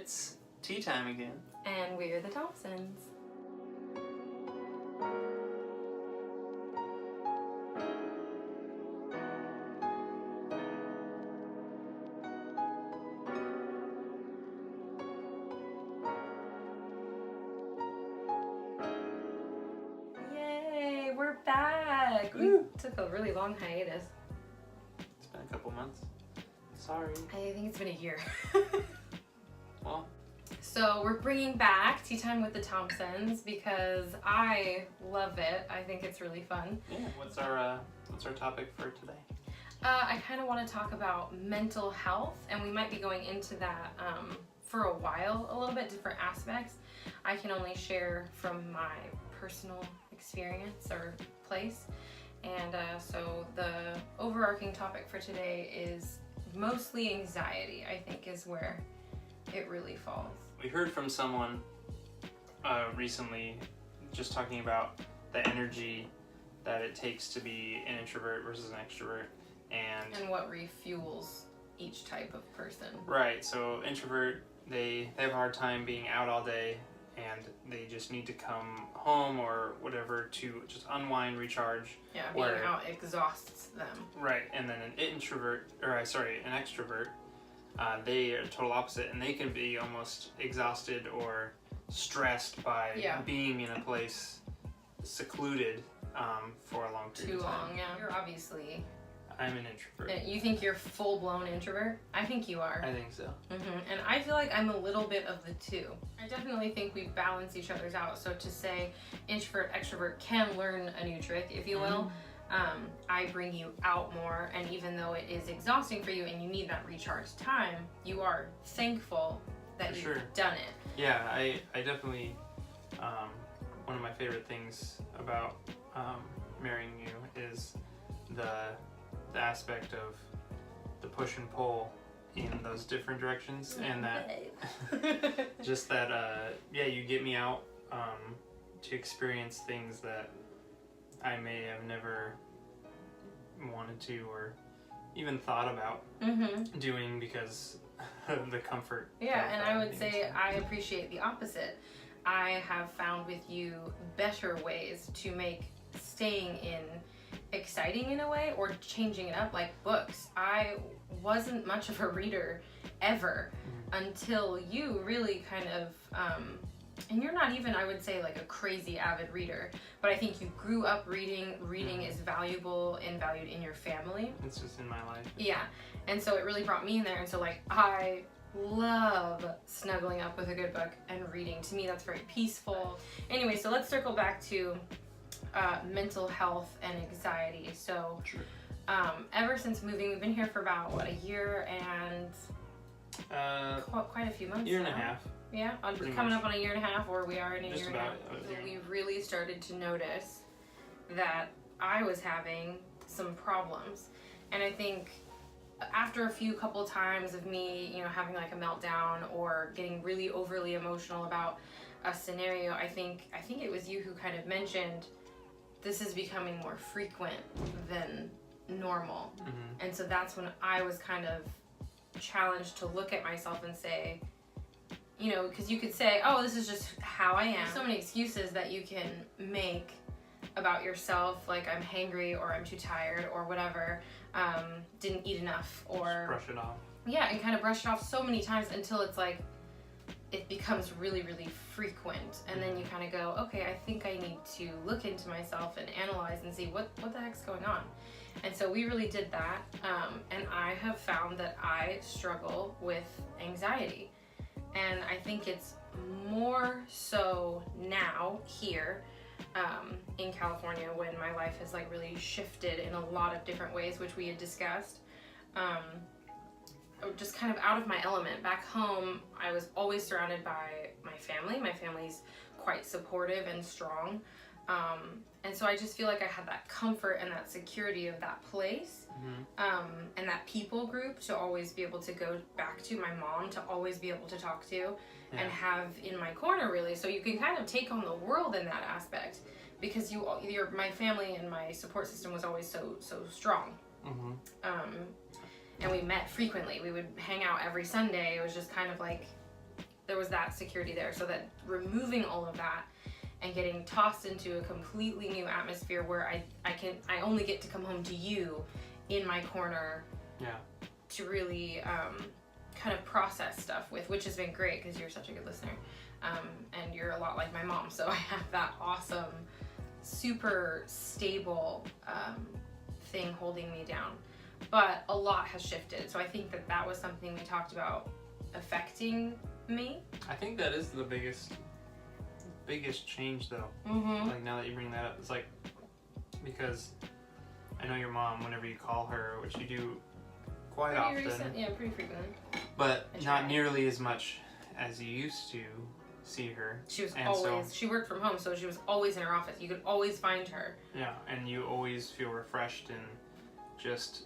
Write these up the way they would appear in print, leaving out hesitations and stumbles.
It's tea time again. And we're the Thompsons. Yay, we're back. Woo. We took a really long hiatus. It's been a couple months. Sorry. I think it's been a year. Well, so we're bringing back Tea Time with the Thompsons because I love it. I think it's really fun. yeah. What's our topic for today? I kind of want to talk about mental health, and we might be going into that for a while, a little bit different aspects. I can only share from my personal experience or place. And so the overarching topic for today is mostly anxiety, I think, is where it really falls. We heard from someone recently just talking about the energy that it takes to be an introvert versus an extrovert, And what refuels each type of person. Right, so introvert, they have a hard time being out all day, and they just need to come home or whatever to just unwind, recharge. Yeah, being out exhausts them. Right, and then an extrovert, they are total opposite, and they can be almost exhausted or stressed by being in a place secluded for a long period of time. Too long, yeah. You're obviously... I'm an introvert. You think you're full-blown introvert? I think you are. I think so. And I feel like I'm a little bit of the two. I definitely think we balance each other's out. So to say introvert, extrovert can learn a new trick, if you will. I bring you out more, and even though it is exhausting for you and you need that recharge time, you are thankful that you've done it. Yeah, I definitely, one of my favorite things about marrying you is the aspect of the push and pull in those different directions, and that just that you get me out to experience things that I may have never wanted to or even thought about doing because of the comfort. Yeah, and I would say I appreciate the opposite. I have found with you better ways to make staying in exciting in a way, or changing it up, like books. I wasn't much of a reader ever until you really kind of and you're not even, I would say, like a crazy avid reader, but I think you grew up reading. Reading is valuable and valued in your family. It's just in my life. Yeah, and so it really brought me in there, and so like I love snuggling up with a good book and reading. To me, that's very peaceful. Anyway, so let's circle back to mental health and anxiety. So ever since moving, we've been here for about a year and quite a few months. Year and a half. Yeah, coming up on a year and a half, or we are in a year and a half. So we really started to notice that I was having some problems, and I think after a couple times of me, having like a meltdown or getting really overly emotional about a scenario, I think it was you who kind of mentioned this is becoming more frequent than normal. And so that's when I was kind of challenged to look at myself and say, because you could say, oh, this is just how I am. There's so many excuses that you can make about yourself, like I'm hangry or I'm too tired or whatever, didn't eat enough, or just brush it off. Yeah, and kind of brush it off so many times until it's like it becomes really, really frequent, and then you kind of go, okay, I think I need to look into myself and analyze and see what the heck's going on. And so we really did that, and I have found that I struggle with anxiety, and I think it's more so now here in California, when my life has like really shifted in a lot of different ways, which we had discussed. Just kind of out of my element. Back home, I was always surrounded by my family. My family's quite supportive and strong. And so I just feel like I had that comfort and that security of that place, and that people group to always be able to go back to, my mom to always be able to talk to and have in my corner, really. So you can kind of take on the world in that aspect, because my family and my support system was always so strong. And we met frequently. We would hang out every Sunday. It was just kind of like there was that security there. So that removing all of that and getting tossed into a completely new atmosphere where I only get to come home to you in my corner. Yeah. To really kind of process stuff with, which has been great because you're such a good listener. And you're a lot like my mom, so I have that awesome, super stable thing holding me down. But a lot has shifted, so I think that was something we talked about affecting me. I think that is the biggest change, though. Mm-hmm. Like, now that you bring that up, it's like, because I know your mom, whenever you call her, which you do quite often. Yeah, pretty frequently. But not nearly as much as you used to see her. She was she worked from home, so she was always in her office. You could always find her. Yeah, and you always feel refreshed and just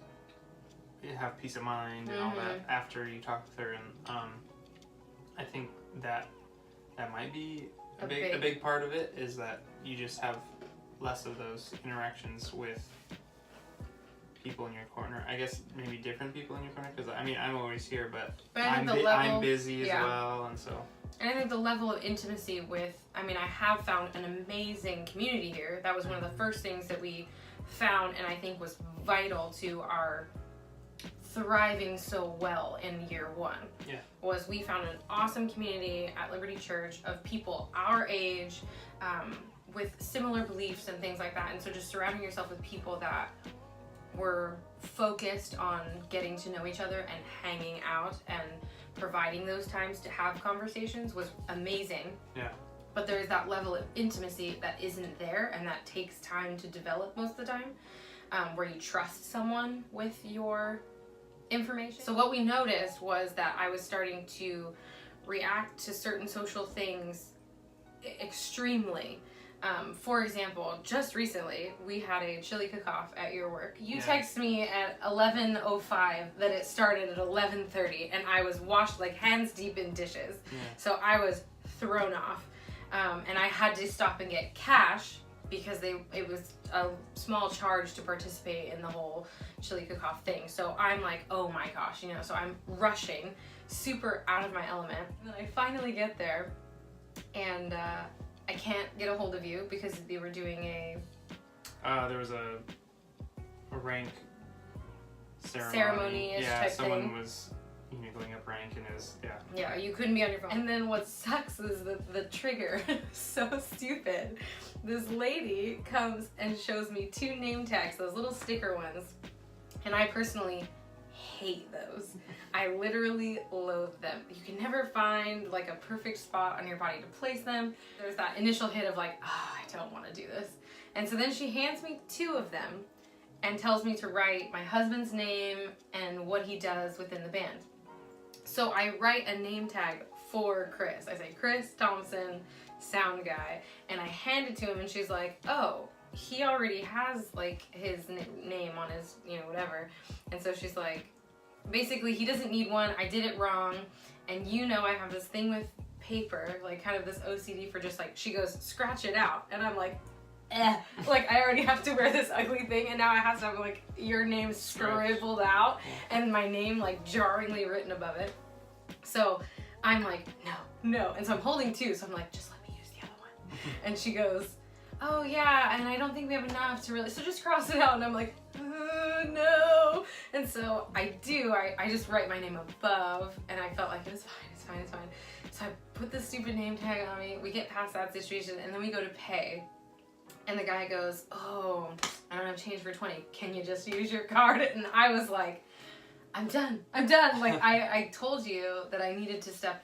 have peace of mind and all that after you talk with her. And I think that might be a big part of it, is that you just have less of those interactions with people in your corner. I guess maybe different people in your corner, because I mean, I'm always here, but I'm busy as well, and so. And I think the level of intimacy with, I mean, I have found an amazing community here. That was one of the first things that we found, and I think was vital to our thriving so well in year one. Yeah. Was we found an awesome community at Liberty Church of people our age, with similar beliefs and things like that. And so just surrounding yourself with people that were focused on getting to know each other and hanging out and providing those times to have conversations was amazing. Yeah. But there's that level of intimacy that isn't there, and that takes time to develop most of the time, where you trust someone with your information. So what we noticed was that I was starting to react to certain social things extremely. For example, just recently, we had a chili cook-off at your work. You texted me at 11:05 that it started at 11:30, and I was washed like hands deep in dishes. Yeah. So I was thrown off. And I had to stop and get cash because it was a small charge to participate in the whole chili cook-off thing. So I'm like, oh my gosh, so I'm rushing, super out of my element. And then I finally get there, and I can't get a hold of you because they were doing there was a rank ceremony-ish type thing. Someone was going up rank, and it was, Yeah, you couldn't be on your phone. And then what sucks is that the trigger, so stupid. This lady comes and shows me 2 name tags, those little sticker ones, and I personally hate those. I literally loathe them. You can never find like a perfect spot on your body to place them. There's that initial hit of like, I don't want to do this. And so then she hands me 2 of them and tells me to write my husband's name and what he does within the band. So I write a name tag for Chris. I say, Chris Thompson, sound guy. And I hand it to him, and she's like, oh, he already has like his name on his, whatever. And so she's like, basically, he doesn't need one. I did it wrong. And I have this thing with paper, like kind of this OCD for just like, she goes, scratch it out. And I'm like, like I already have to wear this ugly thing, and now I have to have like your name scribbled out and my name like jarringly written above it. So I'm like, no. And so I'm holding 2, so I'm like, just let me use the other one. And she goes, oh yeah, and I don't think we have enough to really, so just cross it out. And I'm like, no. And so I do, I just write my name above, and I felt like it's fine. So I put the stupid name tag on me. We get past that situation, and then we go to pay. And the guy goes, oh, I don't have change for 20. Can you just use your card? And I was like, I'm done. Like, I told you that I needed to step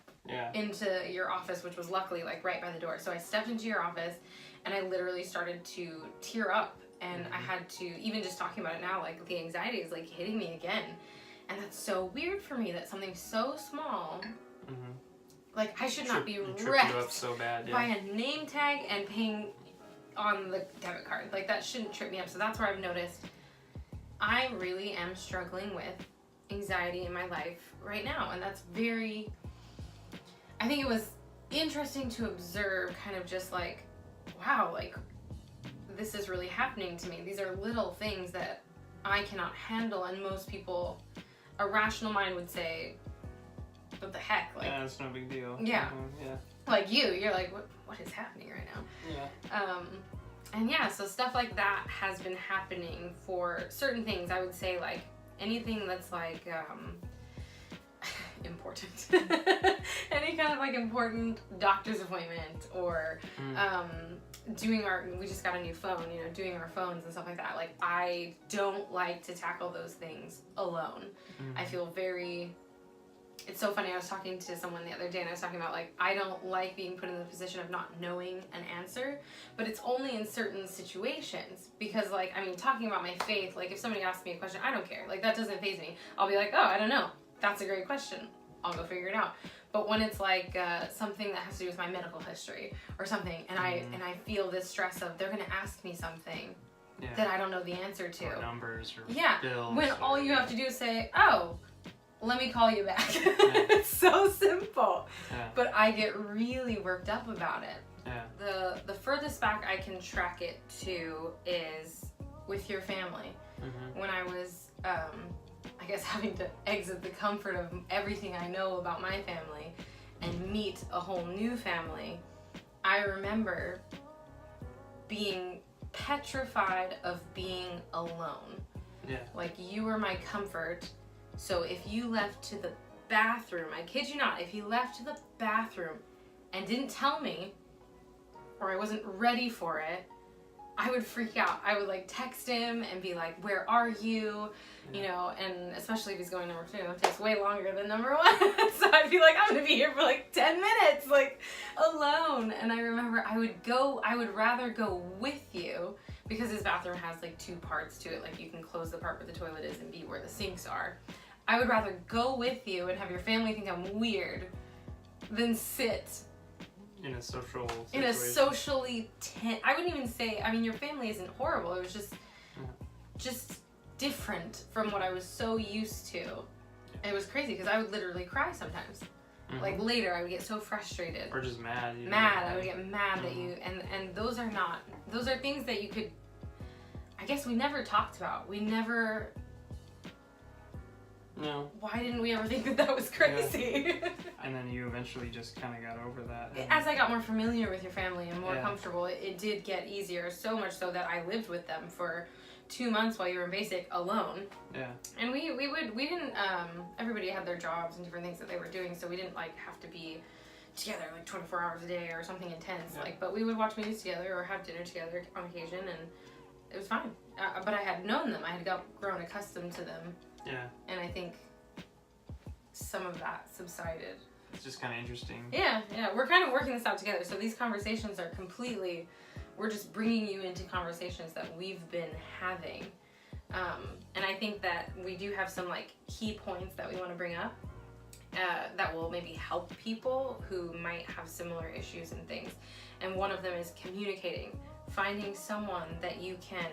into your office, which was luckily like right by the door. So I stepped into your office, and I literally started to tear up. And I had to, even just talking about it now, like the anxiety is like hitting me again. And that's so weird for me that something so small, like I should not be wrecked up so bad, by a name tag and paying on the debit card. Like that shouldn't trip me up. So that's where I've noticed I really am struggling with anxiety in my life right now. And that's I think it was interesting to observe, kind of just like, wow, like this is really happening to me. These are little things that I cannot handle, and most people, a rational mind would say, what the heck? Like, yeah, it's no big deal. Yeah. Yeah. Like you're like, what is happening right now? Yeah. And yeah, so stuff like that has been happening for certain things. I would say like anything that's like important, any kind of like important doctor's appointment or we just got a new phone, you know, doing our phones and stuff like that. Like I don't like to tackle those things alone. I feel it's so funny. I was talking to someone the other day and I was talking about like, I don't like being put in the position of not knowing an answer, but it's only in certain situations because like, I mean, talking about my faith, like if somebody asks me a question, I don't care. Like that doesn't faze me. I'll be like, oh, I don't know. That's a great question. I'll go figure it out. But when it's like something that has to do with my medical history or something, and I feel this stress of they're gonna ask me something that I don't know the answer to. Or numbers or bills. When all you have to do is say, oh, let me call you back. It's so simple. Yeah. But I get really worked up about it. Yeah. The furthest back I can track it to is with your family. When I was I guess having to exit the comfort of everything I know about my family and meet a whole new family, I remember being petrified of being alone. Yeah. Like you were my comfort, so if you left to the bathroom, I kid you not, if you left to the bathroom and didn't tell me, or I wasn't ready for it, I would freak out. I would like text him and be like, where are you? You know, and especially if he's going number 2, it takes way longer than number 1. So I'd be like, I'm gonna be here for like 10 minutes, like alone. And I remember I would rather go with you because his bathroom has like 2 parts to it. Like you can close the part where the toilet is and be where the sinks are. I would rather go with you and have your family think I'm weird than sit in a social situation. In a socially I wouldn't even say, I mean, your family isn't horrible. It was just different from what I was so used to. And it was crazy because I would literally cry sometimes. Like later I would get so frustrated. Or just mad. I would get mad that you, and those are things that you could, I guess we never talked about. We never, no. Why didn't we ever think that was crazy? Yeah. And then you eventually just kind of got over that. As I got more familiar with your family and more comfortable, it did get easier, so much so that I lived with them for 2 months while you were in basic alone. Yeah. And we didn't, everybody had their jobs and different things that they were doing, so we didn't like have to be together like 24 hours a day or something intense. Like, but we would watch movies together or have dinner together on occasion, and it was fine. But I had known them. I had grown accustomed to them. Yeah. And I think some of that subsided. It's just kind of interesting. Yeah. We're kind of working this out together. So these conversations are we're just bringing you into conversations that we've been having. And I think that we do have some like key points that we want to bring up that will maybe help people who might have similar issues and things. And one of them is communicating, finding someone that you can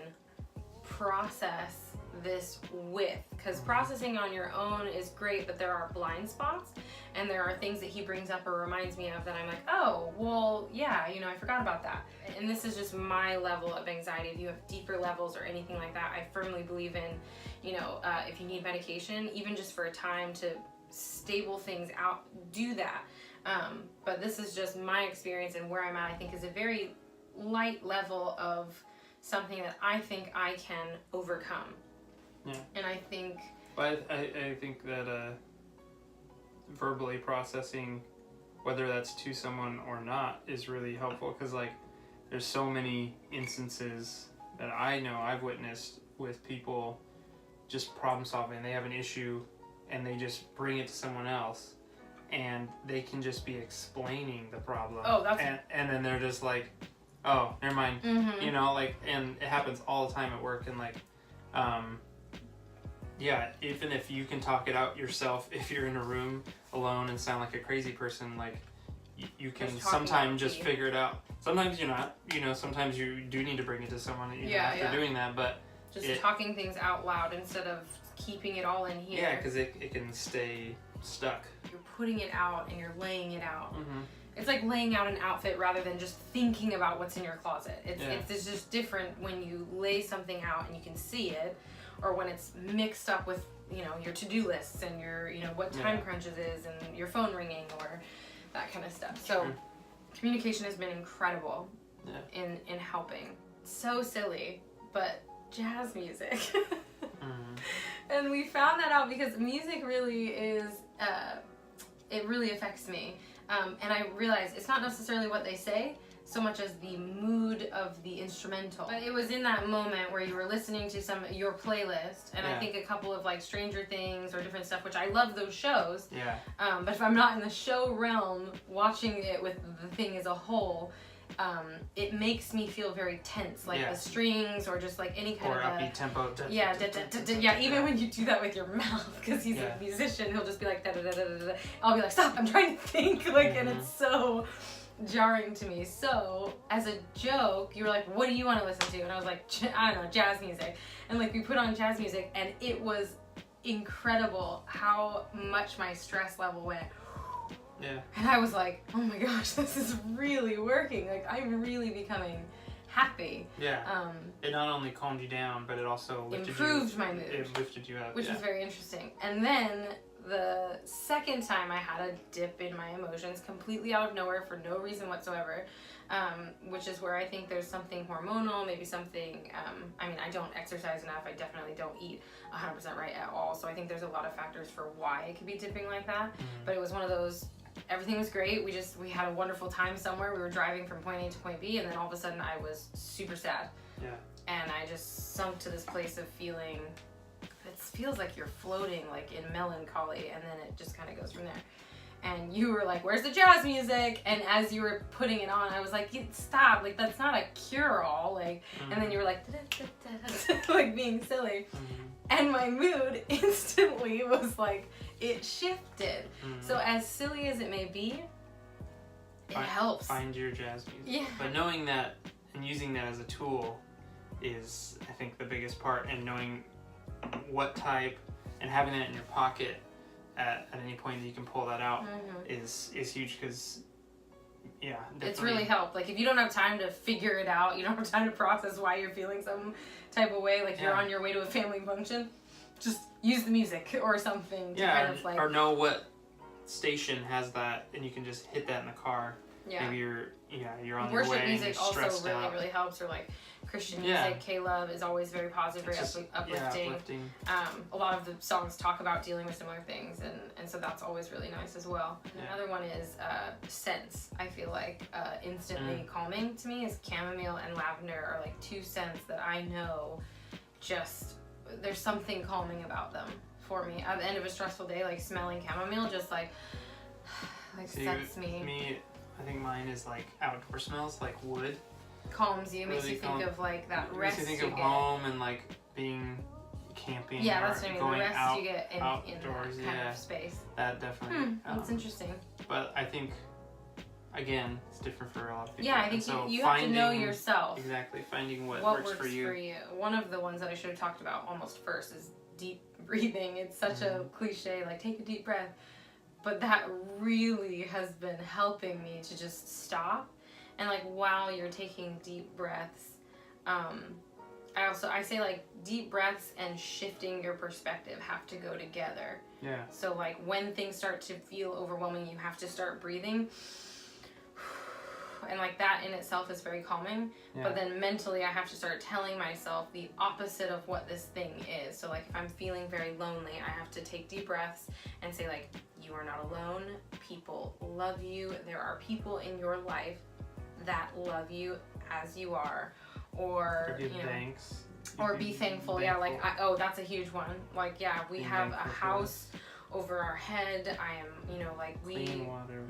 process this with, because processing on your own is great, but there are blind spots and there are things that he brings up or reminds me of that I'm like, oh, well, yeah, you know, I forgot about that. And this is just my level of anxiety. If you have deeper levels or anything like that, I firmly believe in, you know, if you need medication, even just for a time to stable things out, do that. But this is just my experience, and where I'm at, I think, is a very light level of something that I think I can overcome. Yeah. And I think... But I think that verbally processing, whether that's to someone or not, is really helpful, because like there's so many instances that I know I've witnessed with people just problem solving. They have an issue and they just bring it to someone else, and they can just be explaining the problem. Oh, that's... And then they're just like, oh, never mind. Mm-hmm. You know, like, and it happens all the time at work, and like, yeah, even if you can talk it out yourself, if you're in a room alone and sound like a crazy person, like, you can sometimes just figure it out. Sometimes you're not, you know, sometimes you do need to bring it to someone after doing that, but... Just talking things out loud instead of keeping it all in here. Yeah, because it can stay stuck. You're putting it out and you're laying it out. Mm-hmm. It's like laying out an outfit rather than just thinking about what's in your closet. It's just different when you lay something out and you can see it, or when it's mixed up with you know, your to-do lists and your, you know, what time crunches is and your phone ringing or that kind of stuff. So communication has been incredible in helping. So silly, but jazz music. And we found that out because music really is, it really affects me. And I realized it's not necessarily what they say so much as the mood of the instrumental. But it was in that moment where you were listening to your playlist, and I think a couple of like Stranger Things or different stuff, which I love those shows. Yeah. But if I'm not in the show realm watching it with the thing as a whole, it makes me feel very tense, like the strings or just like any kind of upbeat tempo. Even when you do that with your mouth, because he's a musician, he'll just be like da da da da da. I'll be like, stop! I'm trying to think, like, and it's so jarring to me. So as a joke, you were like, what do you want to listen to? And I was like, I don't know, jazz music. And like we put on jazz music, and it was incredible how much my stress level went. Yeah. And I was like, oh my gosh, this is really working. Like, I'm really becoming happy. Yeah. It not only calmed you down, but it also improved my mood. It lifted you up. Which was very interesting. And then the second time I had a dip in my emotions completely out of nowhere for no reason whatsoever, which is where I think there's something hormonal, maybe something, I mean, I don't exercise enough. I definitely don't eat 100% right at all. So I think there's a lot of factors for why it could be dipping like that. But it was one of those, everything was great. We had a wonderful time somewhere. We were driving from point A to point B, and then all of a sudden I was super sad. Yeah. And I just sunk to this place of feeling, it feels like you're floating like in melancholy, and then it just kind of goes from there. And you were like, where's the jazz music? And as you were putting it on, I was like, stop, like that's not a cure-all, like, and then you were like, like being silly. And my mood instantly was like, it shifted. So as silly as it may be, it helps. Find your jazz music. Yeah. But knowing that and using that as a tool is, I think, the biggest part, and knowing what type and having that in your pocket at any point that you can pull that out is huge, because it's really helped. Like if you don't have time to figure it out, you don't have time to process why you're feeling some type of way, like you're on your way to a family function, just use the music or something to kind of like, or know what station has that, and you can just hit that in the car. Maybe you're on your way. Worship music also really really helps, or like Christian music. K-Love is always very positive, very uplifting. A lot of the songs talk about dealing with similar things, and so that's always really nice as well. Another one is scents. I feel like instantly calming to me is chamomile and lavender are like two scents that I know just, there's something calming about them for me. At the end of a stressful day, like smelling chamomile just like sets me. I think mine is like outdoor smells, like wood. Calms you, makes you think of like that rest you get. Makes you think of home and like being camping. Yeah, that's what I mean. Going the rest out, you get in outdoors, that kind of space. That definitely. That's interesting. But I think, again, it's different for a lot of people. Yeah, I think you have to know yourself. Exactly, finding what works for you. One of the ones that I should have talked about almost first is deep breathing. It's such a cliche, like take a deep breath. But that really has been helping me to just stop. And like while you're taking deep breaths, I say like deep breaths and shifting your perspective have to go together. Yeah. So like when things start to feel overwhelming, you have to start breathing. And like that in itself is very calming. Yeah. But then mentally I have to start telling myself the opposite of what this thing is. So like if I'm feeling very lonely, I have to take deep breaths and say like, you are not alone. People love you. There are people in your life that love you as you are. Or give thanks. Or be thankful. Yeah, like that's a huge one. Like we have a house over our head. I am, like clean water.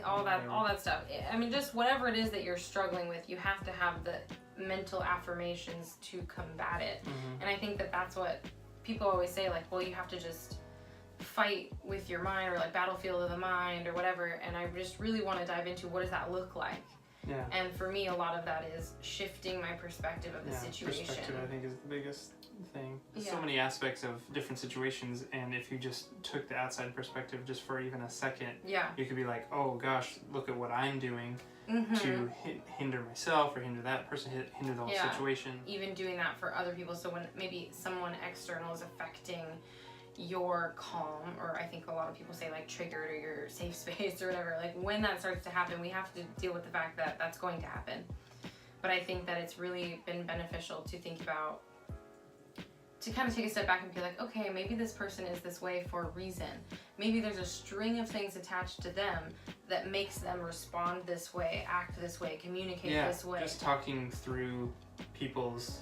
All that stuff. I mean, just whatever it is that you're struggling with, you have to have the mental affirmations to combat it. And I think that that's what people always say, like, well, you have to just fight with your mind, or like battlefield of the mind or whatever. And I just really want to dive into what does that look like. Yeah. And for me, a lot of that is shifting my perspective of the situation. Perspective, I think, is the biggest thing. There's so many aspects of different situations, and if you just took the outside perspective just for even a second, you could be like, oh gosh, look at what I'm doing to hinder myself or hinder that person, hinder the whole situation. Even doing that for other people. So when maybe someone external is affecting your calm, or I think a lot of people say like triggered or your safe space or whatever, like when that starts to happen, we have to deal with the fact that that's going to happen. But I think that it's really been beneficial to think about, to kind of take a step back and be like, okay, maybe this person is this way for a reason. Maybe there's a string of things attached to them that makes them respond this way, act this way, communicate this way. Just talking through people's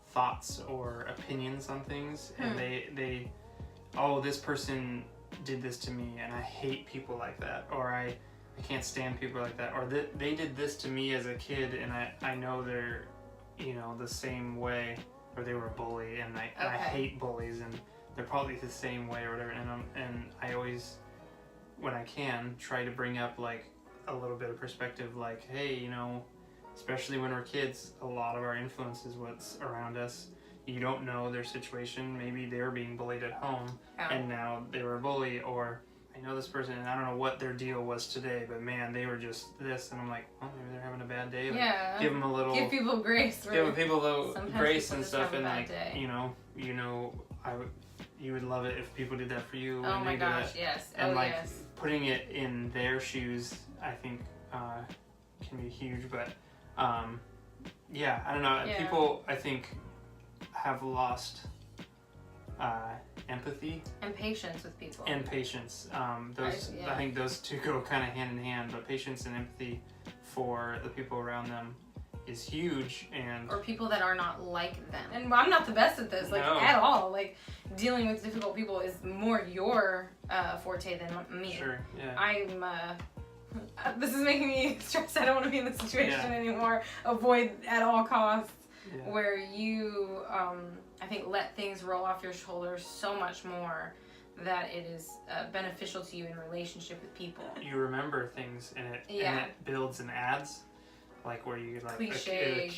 thoughts or opinions on things, and they oh, this person did this to me and I hate people like that, or I can't stand people like that, or they did this to me as a kid and I know they're, you know, the same way, or they were a bully and I hate bullies and they're probably the same way or whatever, and I always, when I can, try to bring up like a little bit of perspective, like, hey, you know, especially when we're kids, a lot of our influence is what's around us. You don't know their situation. Maybe they were being bullied at home and now they were a bully, or I know this person and I don't know what their deal was today, but man, they were just this, and I'm like, well, maybe they're having a bad day. Like, give them a little, give people grace. Give people a little grace and stuff, and like, you know, you would love it if people did that for you. Oh my gosh, yes. And putting it in their shoes, I think, can be huge. But yeah, I don't know. Yeah. People, I think, have lost empathy and patience with people. And patience. I think those two go kind of hand in hand. But patience and empathy for the people around them is huge, or people that are not like them. And I'm not the best at this, at all. Like, dealing with difficult people is more your forte than me. Sure, yeah. I'm this is making me stressed. I don't want to be in this situation anymore. Avoid at all costs. Yeah. Where you I think let things roll off your shoulders so much more that it is beneficial to you in relationship with people. You remember things, and it builds and adds. Like where you like it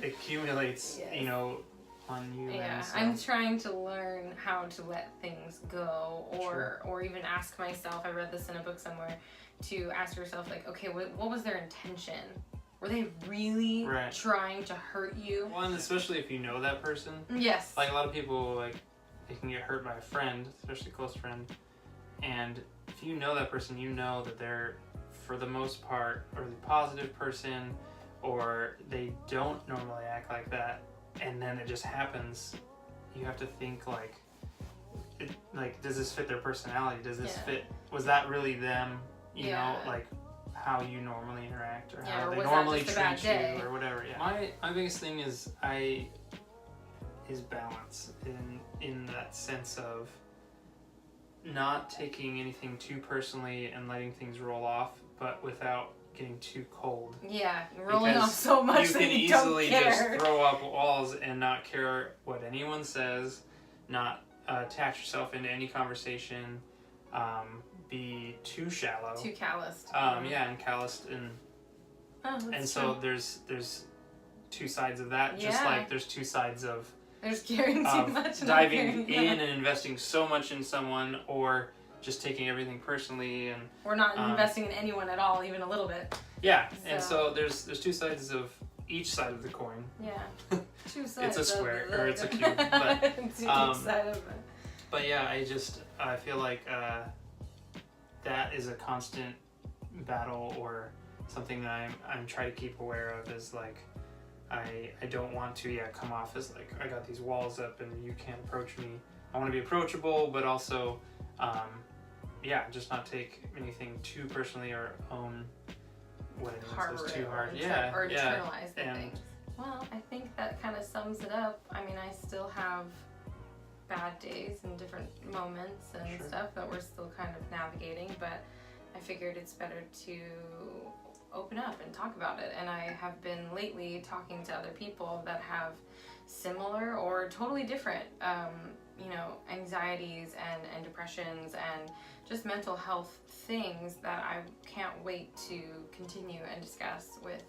accumulates, yes. You know, on you. Yeah, I'm trying to learn how to let things go, or even ask myself. I read this in a book somewhere, to ask yourself like, okay, what was their intention? Were they really trying to hurt you? Well, and especially if you know that person. Yes. Like a lot of people, like they can get hurt by a friend, especially a close friend, and if you know that person, you know that they're, for the most part, or the positive person, or they don't normally act like that, and then it just happens. You have to think like, does this fit their personality? Does this fit? Was that really them? You know, like how you normally interact, or how they normally treat you, or whatever. Yeah. My biggest thing is balance in that sense of not taking anything too personally and letting things roll off, but without getting too cold. Yeah, rolling off so much that you don't care. You can easily just throw up walls and not care what anyone says, not attach yourself into any conversation, be too shallow. Too calloused. And calloused, and so there's two sides of that, just like there's two sides of there's caring too much, diving in and investing so much in someone, or just taking everything personally, and or not investing in anyone at all, even a little bit. Yeah, and so there's two sides of each side of the coin. Yeah, two sides. It's a square or it's a cube, but each side of it. But yeah, I feel like that is a constant battle, or something that I'm trying to keep aware of, is like I don't want to come off as like I got these walls up and you can't approach me. I want to be approachable, but also just not take anything too personally, or own what anyone says too hard. Or internalize the things. Well, I think that kind of sums it up. I mean, I still have bad days and different moments and stuff that we're still kind of navigating, but I figured it's better to open up and talk about it. And I have been lately talking to other people that have similar or totally different anxieties and depressions and just mental health things that I can't wait to continue and discuss with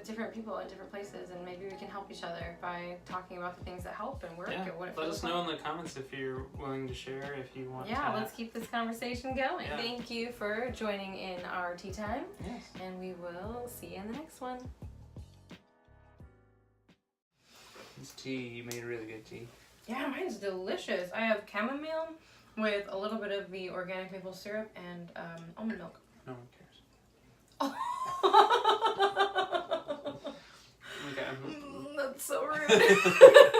different people in different places, and maybe we can help each other by talking about the things that help and work. Yeah. And what it Let feels us know in the comments if you're willing to share, if you want. Yeah, let's keep this conversation going. Yeah. Thank you for joining in our tea time. Yes. And we will see you in the next one. This tea, you made really good tea. Yeah, mine's delicious. I have chamomile with a little bit of the organic maple syrup and almond milk. No one cares. Oh. Okay. That's so rude.